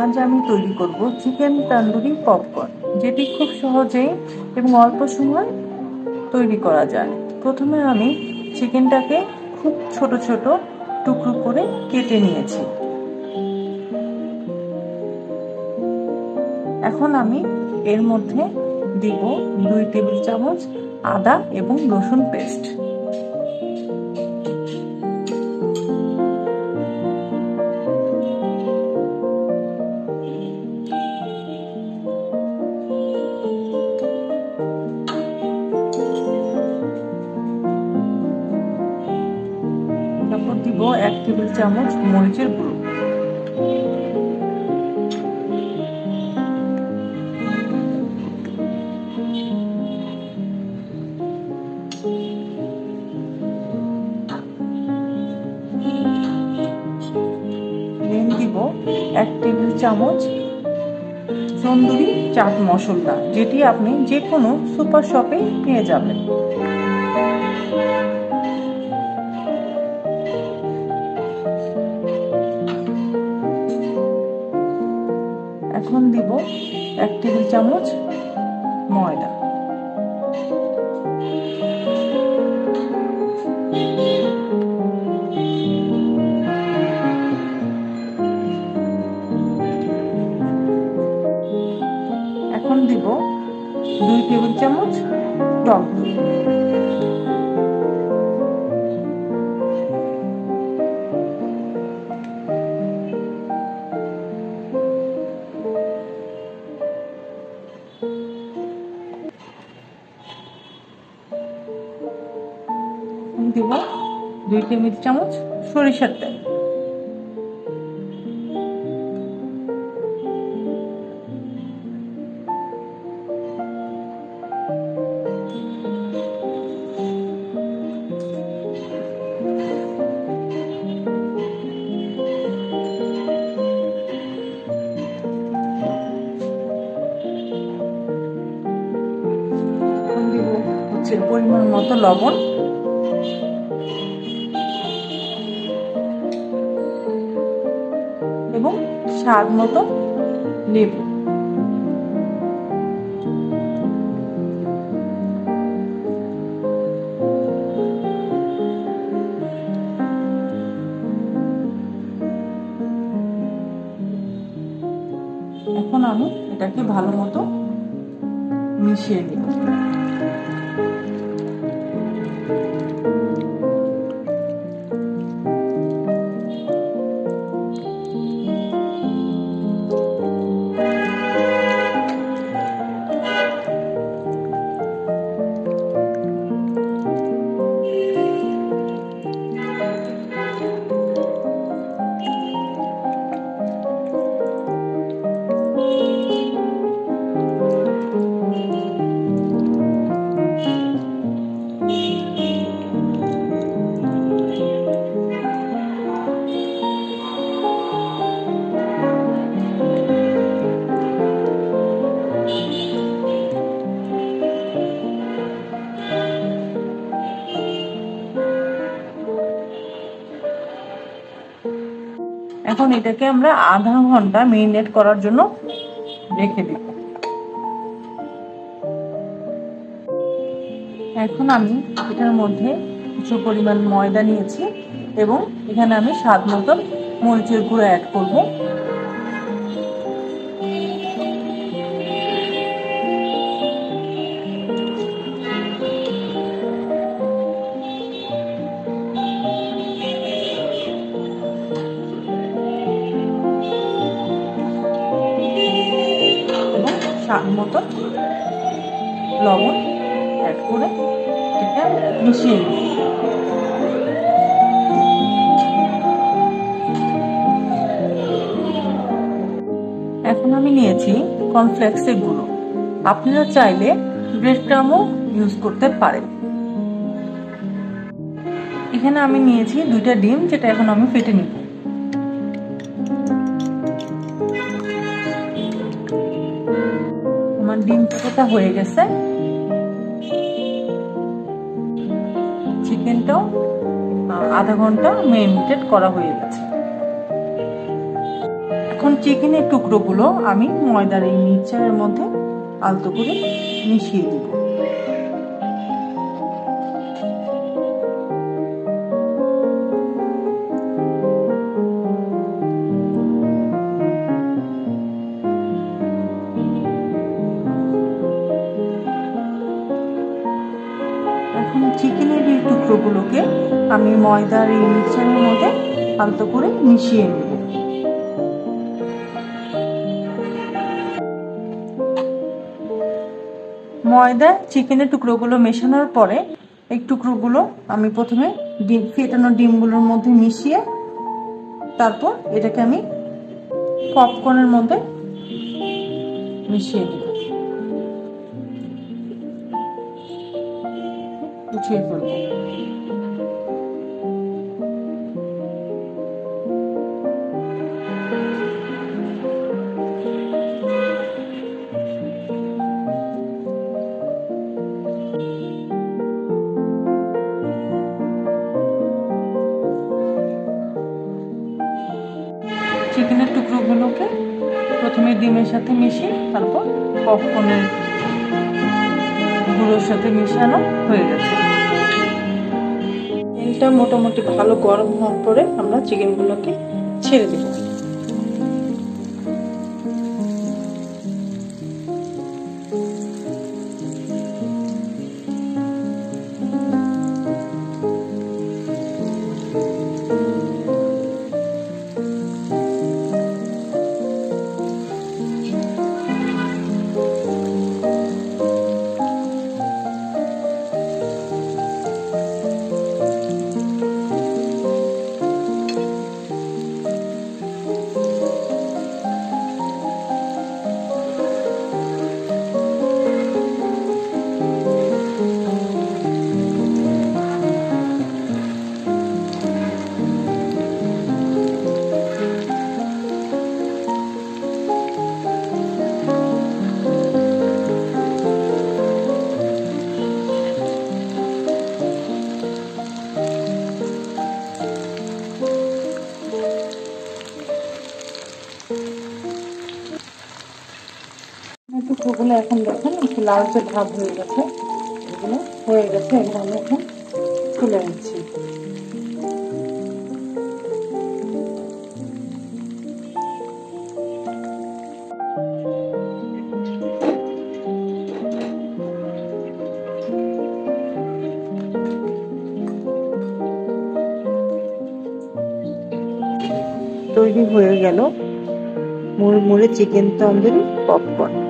আজ আমি তৈরি করব চিকেন তন্দুরি পপকর্ন, যেটি খুব সহজেই এবং অল্প সময় তৈরি করা যায়। প্রথমে আমি চিকেনটাকে খুব ছোট ছোট টুকরো করে কেটে নিয়েছি। এখন আমি এর মধ্যে দিব 2 টেবিল চামচ আদা এবং রসুন পেস্ট। তারপর দিব 1 টেবিল চামচ মরিচের গুঁড়ো। দিব 1 টেবিল চামচ তন্দুরি চাট মশলা, যেটি আপনি যে কোনো সুপার শপে পেয়ে যাবেন। এখন দিব 1 টেবিল চামচ ময়দা। এখন দিব 2 টেবিল চামচ টক দই। দিব 2 টেবিল চামচ সরিষার তেল। দিব পরিমাণ মতো লবণ এবং স্বাদ মতো লেবু। এখন আমি এটাকে ভালো মতো মিশিয়ে দেব। এখন এটাকে আমরা আধা ঘন্টা মেরিনেট করার জন্য রেখে দিব। এখন আমি এটার মধ্যে কিছু পরিমাণ ময়দা নিয়েছি এবং এখানে আমি স্বাদ মতো মরিচের গুঁড়ো অ্যাড করব। স্বাদ মতো লবণ অ্যাড করে এটা মিশিয়ে নিই। এখন আমি নিয়েছি কর্নফ্লেক্সের গুঁড়ো। আপনারা চাইলে ব্রেড ক্রামও ইউজ করতে পারেন। এখানে আমি নিয়েছি 2টা ডিম, যেটা এখন আমি ফেটে নিব। আমার ডিম ফেটাটা হয়ে গেছে। চিকেনটাও আধা ঘন্টা মেরিনেটেড করা হয়ে গেছে। এখন চিকেনের টুকরোগুলো আমি ময়দার এই মিক্সচারের মধ্যে আলতো করে মিশিয়ে দেব। এখন চিকেনের এই টুকরোগুলোকে আমি ময়দার এই মিক্সচারের মধ্যে আলতো করে মিশিয়ে নেব। ময়দা চিকেনের টুকরোগুলো মেশানোর পরে এই টুকরোগুলো আমি প্রথমে ফেটানো ডিমগুলোর মধ্যে মিশিয়ে তারপর এটাকে আমি পপকর্নের মধ্যে মিশিয়ে দেব, উঠিয়ে ফেলব। চিকেনের টুকরোগুলোকে প্রথমে ডিমের সাথে মিশিয়ে তারপর পপকর্নের গুঁড়োর সাথে মিশানো হয়ে গেছে। তেলটা মোটামুটি ভালো গরম হওয়ার পরে আমরা চিকেনগুলোকে ছেড়ে দেব। টুকরোগুলো এখন দেখেন একটু লালচে ভাব হয়ে গেছে, এগুলো হয়ে গেছে। এগুলো আমি এখন তুলে নিচ্ছি। তৈরি হয়ে গেল মুড়মুড়ে চিকেন তন্দুরি পপকর্ন।